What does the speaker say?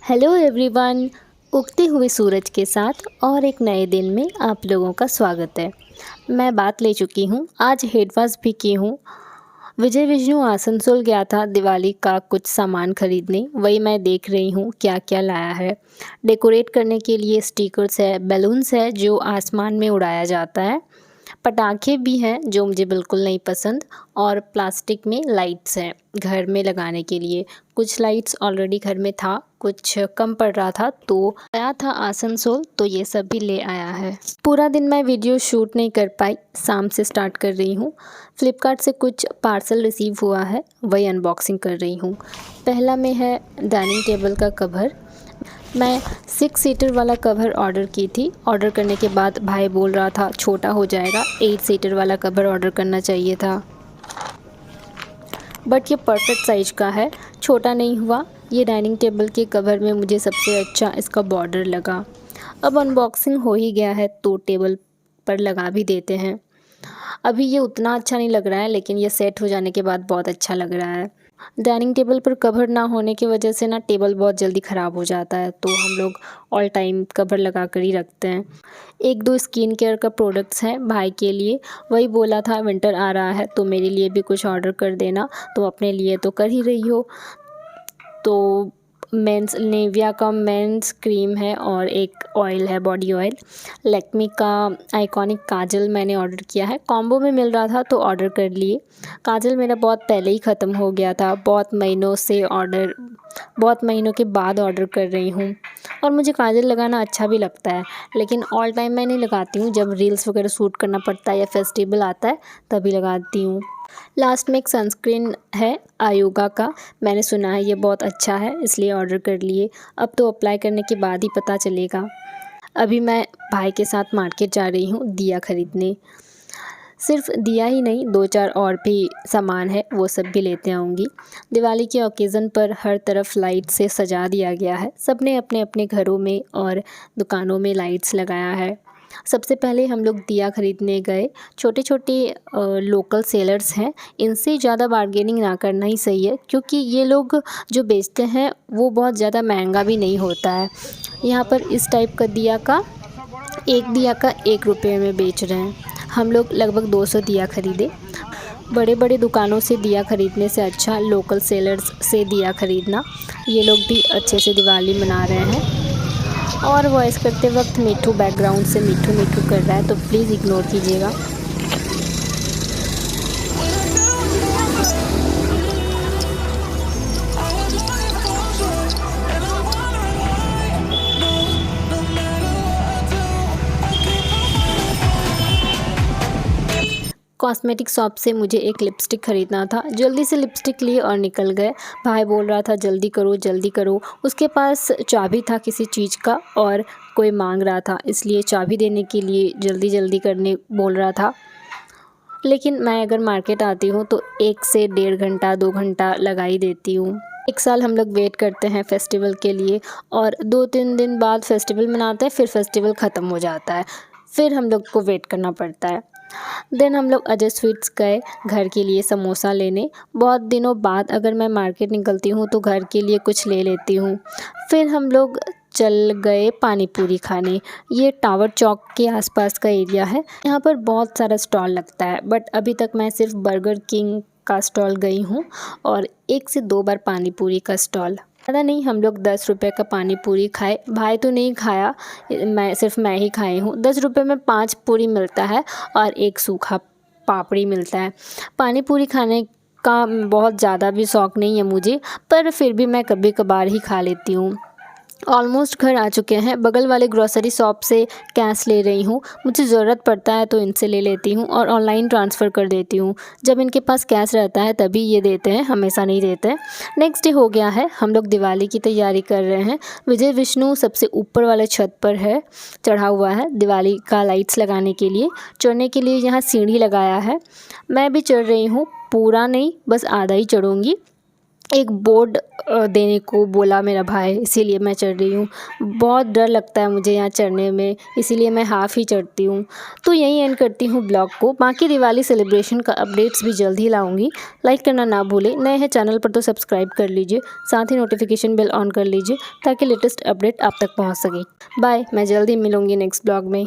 Hello everyone. उगते हुए सूरज के साथ और एक नए दिन में आप लोगों का स्वागत है। मैं बात ले चुकी हूँ, आज हेड वॉश भी की हूँ। विजय विष्णु आसनसोल गया था दिवाली का कुछ सामान खरीदने, वही मैं देख रही हूँ क्या क्या लाया है। डेकोरेट करने के लिए स्टिकर्स है, बैलून्स है जो आसमान में उड़ाया जाता है, पटाखे भी हैं जो मुझे बिल्कुल नहीं पसंद, और प्लास्टिक में लाइट्स हैं घर में लगाने के लिए। कुछ लाइट्स ऑलरेडी घर में था, कुछ कम पड़ रहा था तो आया था आसनसोल, तो ये सब भी ले आया है। पूरा दिन मैं वीडियो शूट नहीं कर पाई, शाम से स्टार्ट कर रही हूँ। फ्लिपकार्ट से कुछ पार्सल रिसीव हुआ है, वही अनबॉक्सिंग कर रही हूँ। पहला में है डाइनिंग टेबल का कवर। मैं 6 सीटर वाला कवर ऑर्डर की थी। ऑर्डर करने के बाद भाई बोल रहा था छोटा हो जाएगा, 8 सीटर वाला कवर ऑर्डर करना चाहिए था, बट ये परफेक्ट साइज़ का है, छोटा नहीं हुआ। ये डाइनिंग टेबल के कवर में मुझे सबसे अच्छा इसका बॉर्डर लगा। अब अनबॉक्सिंग हो ही गया है तो टेबल पर लगा भी देते हैं। अभी ये उतना अच्छा नहीं लग रहा है, लेकिन ये सेट हो जाने के बाद बहुत अच्छा लग रहा है। डाइनिंग टेबल पर कवर ना होने की वजह से ना टेबल बहुत जल्दी ख़राब हो जाता है, तो हम लोग ऑल टाइम कवर लगा कर ही रखते हैं। एक दो स्किन केयर का प्रोडक्ट्स हैं भाई के लिए, वही बोला था विंटर आ रहा है तो मेरे लिए भी कुछ ऑर्डर कर देना, तो अपने लिए तो कर ही रही हो। तो मेंस नेविया का मेंस क्रीम है और एक ऑयल है, बॉडी ऑयल। लैक्मे का आइकॉनिक काजल मैंने ऑर्डर किया है, कॉम्बो में मिल रहा था तो ऑर्डर कर लिए। काजल मेरा बहुत पहले ही ख़त्म हो गया था, बहुत महीनों के बाद ऑर्डर कर रही हूँ। और मुझे काजल लगाना अच्छा भी लगता है, लेकिन ऑल टाइम मैं नहीं लगाती हूँ, जब रील्स वगैरह शूट करना पड़ता है या फेस्टिवल आता है तभी लगाती हूँ। लास्ट में एक सनस्क्रीन है आयोगा का, मैंने सुना है ये बहुत अच्छा है इसलिए ऑर्डर कर लिए। अब तो अप्लाई करने के बाद ही पता चलेगा। अभी मैं भाई के साथ मार्केट जा रही हूँ दिया ख़रीदने। सिर्फ दिया ही नहीं, 2-4 और भी सामान है, वो सब भी लेते आऊँगी। दिवाली के ओकेज़न पर हर तरफ लाइट से सजा दिया गया है। सबने अपने अपने घरों में और दुकानों में लाइट्स लगाया है। सबसे पहले हम लोग दिया ख़रीदने गए। छोटे छोटे लोकल सेलर्स हैं, इनसे ज़्यादा बार्गेनिंग ना करना ही सही है, क्योंकि ये लोग जो बेचते हैं वो बहुत ज़्यादा महंगा भी नहीं होता है। यहाँ पर इस टाइप का एक दिया का 1 रुपये में बेच रहे हैं। हम लोग लगभग 200 दिया ख़रीदे। बड़े बड़े दुकानों से दिया ख़रीदने से अच्छा लोकल सेलर्स से दिया ख़रीदना। ये लोग भी अच्छे से दिवाली मना रहे हैं। और वॉइस करते वक्त मिठू बैकग्राउंड से मिठू मिठू कर रहा है, तो प्लीज़ इग्नोर कीजिएगा। कॉस्मेटिक शॉप से मुझे एक लिपस्टिक ख़रीदना था, जल्दी से लिपस्टिक लिए और निकल गए। भाई बोल रहा था जल्दी करो जल्दी करो, उसके पास चाबी था किसी चीज़ का और कोई मांग रहा था, इसलिए चाबी देने के लिए जल्दी जल्दी करने बोल रहा था। लेकिन मैं अगर मार्केट आती हूँ तो 1 से 1.5 घंटा 2 घंटा लगा ही देती हूँ। 1 साल हम लोग वेट करते हैं फेस्टिवल के लिए, और 2-3 दिन बाद फेस्टिवल मनाते हैं, फिर फेस्टिवल ख़त्म हो जाता है, फिर हम लोग को वेट करना पड़ता है। देन हम लोग अजय स्वीट्स गए घर के लिए समोसा लेने। बहुत दिनों बाद अगर मैं मार्केट निकलती हूँ तो घर के लिए कुछ ले लेती हूँ। फिर हम लोग चल गए पानी पूरी खाने। ये टावर चौक के आसपास का एरिया है, यहाँ पर बहुत सारा स्टॉल लगता है, बट अभी तक मैं सिर्फ बर्गर किंग का स्टॉल गई हूँ और 1 से 2 बार पानी पूरी का स्टॉल। ज़्यादा नहीं, हम लोग 10 रुपये का पानी पूरी खाए। भाई तो नहीं खाया, मैं ही खाई हूँ। 10 रुपये में 5 पूरी मिलता है और 1 सूखा पापड़ी मिलता है। पानी पूरी खाने का बहुत ज़्यादा भी शौक़ नहीं है मुझे, पर फिर भी मैं कभी कभार ही खा लेती हूँ। ऑलमोस्ट घर आ चुके हैं। बगल वाले ग्रॉसरी शॉप से कैश ले रही हूँ, मुझे ज़रूरत पड़ता है तो इनसे ले लेती हूँ और ऑनलाइन ट्रांसफ़र कर देती हूँ। जब इनके पास कैश रहता है तभी ये देते हैं, हमेशा नहीं देते। नेक्स्ट डे हो गया है, हम लोग दिवाली की तैयारी कर रहे हैं। विजय विष्णु सबसे ऊपर वाले छत पर है, चढ़ा हुआ है दिवाली का लाइट्स लगाने के लिए। चढ़ने के लिए यहाँ सीढ़ी लगाया है, मैं भी चढ़ रही हूँ, पूरा नहीं बस आधा ही चढ़ूँगी, एक बोर्ड देने को बोला मेरा भाई, इसीलिए मैं चढ़ रही हूँ। बहुत डर लगता है मुझे यहाँ चढ़ने में, इसीलिए मैं हाफ़ ही चढ़ती हूँ। तो यहीं एंड करती हूँ ब्लॉग को। बाकी दिवाली सेलिब्रेशन का अपडेट्स भी जल्द ही लाऊंगी। लाइक करना ना भूलें, नए हैं चैनल पर तो सब्सक्राइब कर लीजिए, साथ ही नोटिफिकेशन बेल ऑन कर लीजिए ताकि लेटेस्ट अपडेट आप तक पहुँच सके। बाय, मैं जल्द ही मिलूँगी नेक्स्ट ब्लॉग में।